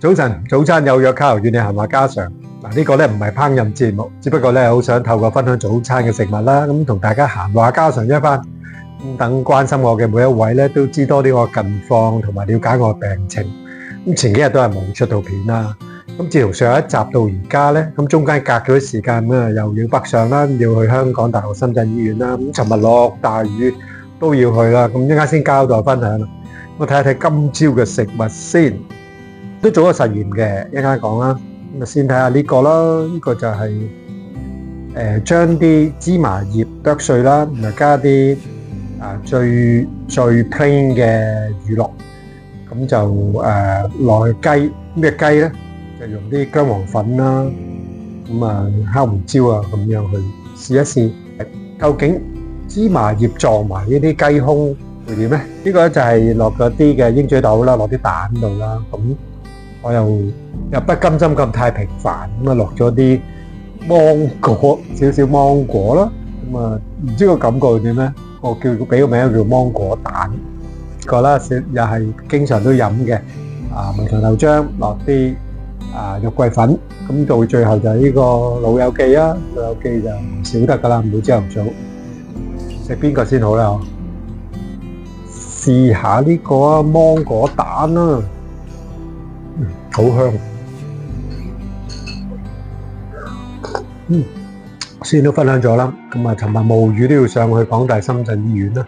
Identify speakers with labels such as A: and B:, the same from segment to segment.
A: 早晨，早餐有約卡，與你閒話家常。嗱，呢個咧唔係烹飪節目，只不過咧好想透過分享早餐嘅食物啦，咁同大家閒話家常一番，等關心我嘅每一位咧都知多啲我近況，同埋了解我嘅病情。咁前幾日都係冇出到片啦，咁自從上一集到而家咧，咁中間隔咗啲時間啦，又要北上啦，要去香港大學深圳醫院啦，咁尋日落大雨都要去啦，咁一陣間先交代分享啦。我睇一睇今朝嘅食物先。都做咗實驗嘅，一陣間講啦。咁啊，先睇下呢個啦，呢個就係將啲芝麻葉剁碎啦，然後加啲最 plain 嘅乳酪，咁就落去雞。咩雞咧？就用啲薑黃粉啦，咁啊黑胡椒啊咁樣去試一試，究竟芝麻葉撞埋呢啲雞胸會點咧？呢個咧就係落咗啲嘅鷹嘴豆啦，落啲蛋度啦，咁。我又不甘心咁太平凡，咁啊落咗啲芒果，少少芒果啦，咁啊唔知個感覺點咧？我俾個名叫芒果蛋，個啦又係經常都飲嘅，無糖豆漿落啲肉桂粉，咁到最後就係呢個老友記啊，老友記就唔少得噶啦，每朝頭早食邊個先好啦？試下呢個啊芒果蛋啦。好香，先都分享咗啦。咁啊，尋日冒雨都要上去港大深圳醫院啦。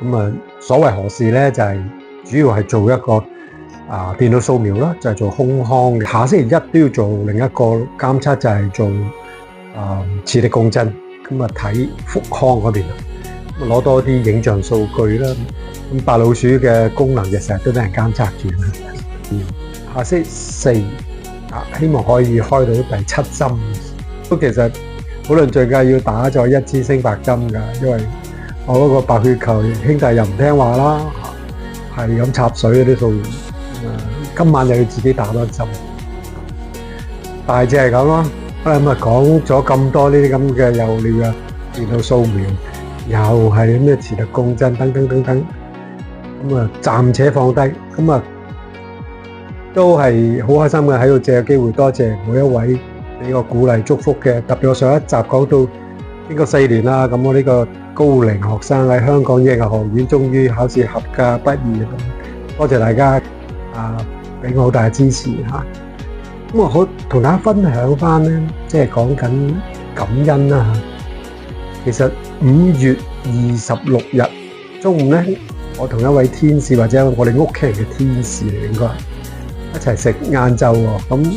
A: 咁啊，所謂何事咧？就係主要係做一個電腦掃描啦，就係做胸腔嘅。下星期一都要做另一個監測，就係做磁力共振。咁啊，睇腹腔嗰邊啊，咁攞多啲影像數據啦。咁白老鼠嘅功能就成日都俾人監測住啦。下星期四希望可以開到第7針。都其實好論最近要打咗1支星白針㗎，因為我嗰個白血球兄弟又唔聽話啦，係咁插水嗰啲數。今晚又要自己打多針。大致係咁咯。咁啊講咗咁多呢啲咁嘅有料嘅電腦掃描，又係咩磁力共振等等等等。咁啊暫且放低。咁啊都係好開心嘅，喺度借個機會多謝每一位俾我鼓勵祝福嘅。特別我上一集講到經過4年啦，咁我呢個高齡學生喺香港醫學院終於考試合格畢業，多謝大家俾我好大嘅支持嚇。咁我好同大家分享翻咧，即係講緊感恩啦嚇。其實5月26日中午咧，我同一位天使或者我哋屋企人嘅天使嚟應該。一齊食晏晝喎，咁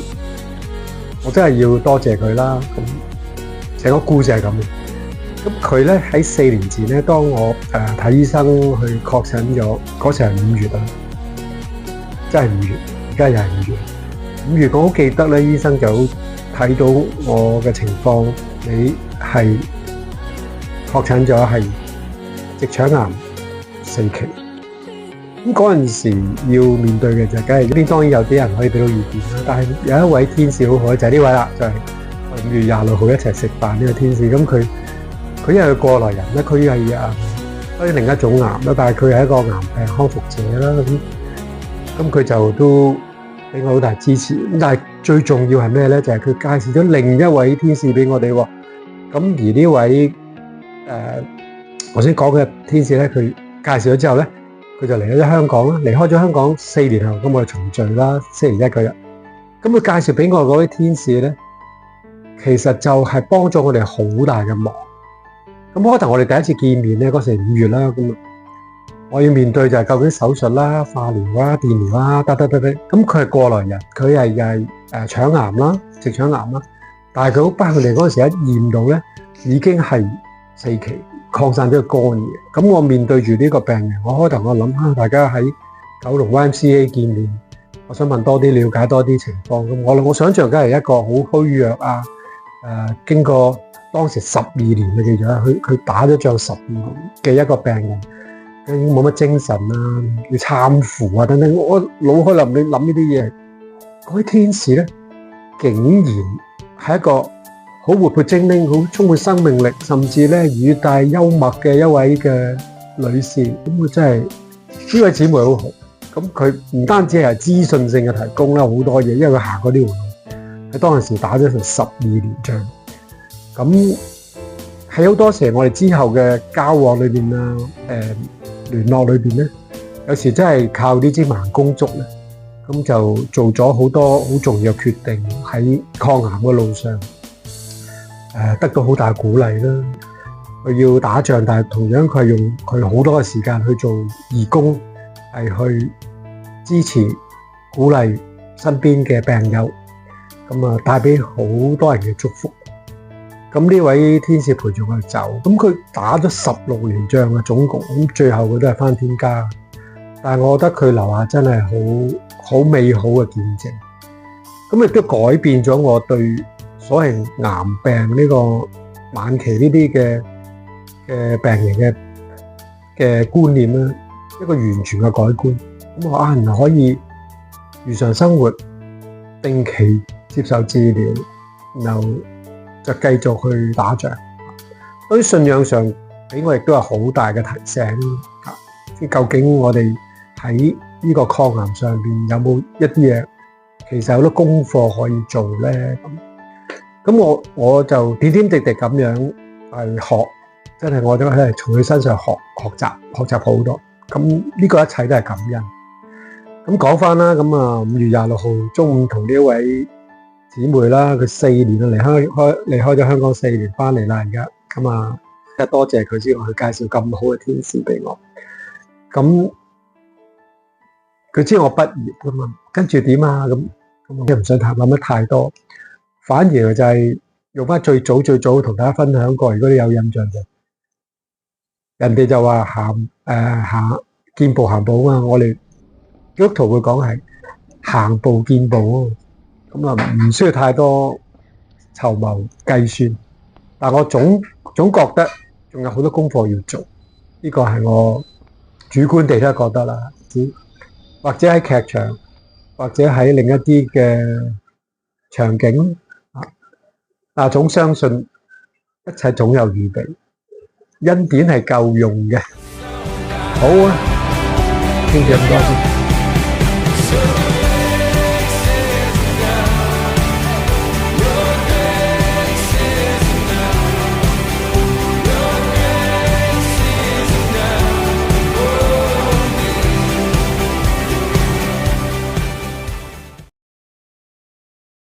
A: 我真係要多謝佢啦。咁成個故事係咁嘅。咁佢咧喺4年前咧，當我睇醫生去確診咗，嗰時係5月啦，真係5月，而家又係5月。5月我好記得咧，醫生就睇到我嘅情況，你係確診咗係直腸癌4期。咁嗰陣時要面對嘅就梗係呢邊，當然有啲人可以俾到意見啦。但係有一位天使好好，就係呢位啦，就係我哋5月26號一齊食飯呢個天使。咁佢因為過來人咧，佢係當然另一種癌啦，但係佢係一個癌病康復者啦。咁佢就都俾我好大支持。咁但係最重要係咩咧？就係佢介紹咗另一位天使俾我哋喎。咁而呢位我先講嘅天使咧，佢介紹咗之後咧，佢就嚟咗香港啦，離開咗香港4年後，咁我哋重聚啦，星期一嗰日。咁佢介紹俾我嗰位天使咧，其實就係幫咗我哋好大嘅忙。咁可能我哋第一次見面咧，嗰時5月啦，咁我要面對就係究竟手術啦、化療啦、電療啦，得。咁佢係過來人，佢係又係腸癌啦、直腸癌啦，但係佢好不幸嚟嗰陣時一驗到咧，已經係4期。擴散咗個肝嘅，咁我面對住呢個病人，我開頭我諗下大家喺九龍 YMCA 見面，我想問多啲了解多啲情況。咁我想象梗係一個好虛弱經過當時12年嘅記咗，佢打咗仗12年嘅一個病人，已經冇乜精神啦，要攙扶等等。我腦海諗呢啲嘢，嗰位天使咧，竟然係一個好活潑精靈，好充滿生命力，甚至咧語帶幽默嘅一位嘅女士。咁佢真係呢位姊妹好好。咁佢唔單止係資訊性嘅提供啦，好多嘢，因為佢行過呢條路，喺當陣時打咗成12年仗。咁喺好多時我哋之後嘅交往裏邊啊，聯絡裏邊咧，有時真係靠呢支盲公竹咧，咁就做咗好多好重要嘅決定喺抗癌嘅路上，得到好大鼓勵啦。佢要打仗，但係同樣佢係用佢好多嘅時間去做義工，係去支持、鼓勵身邊嘅病友，咁啊帶俾好多人嘅祝福。咁呢位天使陪住佢走，咁佢打咗16年仗啊，總共咁最後佢都係返天家。但係我覺得佢留下真係好美好嘅見證，咁亦都改變咗我對所謂癌病呢個晚期呢啲嘅病人嘅觀念啦，一個完全嘅改觀。咁我原來可以如常生活，定期接受治療，然後就繼續去打仗。對於信仰上俾我亦都有好大嘅提醒，即究竟我哋喺呢個抗癌上邊有冇一啲嘢，其實有好多功課可以做咧。咁我就點點滴滴咁樣去學，真係我都係從佢身上學習好多。咁呢個一切都係感恩。咁講翻啦，咁啊5月26號中午同呢位姊妹啦，佢4年啊離開咗香港4年，翻嚟啦而家。咁啊，真係多謝佢先，佢介紹咁好嘅天使俾我。咁佢知我畢業噶嘛，跟住點啊？咁我唔想諗得太多，反而就係用翻最早同大家分享過。如果你有印象就，人哋就話見步行步啊嘛，我哋基督徒會講係行步見步啊。咁啊唔需要太多籌謀計算，但我總覺得仲有好多功課要做。呢個係我主觀地都覺得啦。或者喺劇場，或者喺另一啲嘅場景，但總相信一切總有預備，恩典係夠用嘅。好啊，傾住咁多先。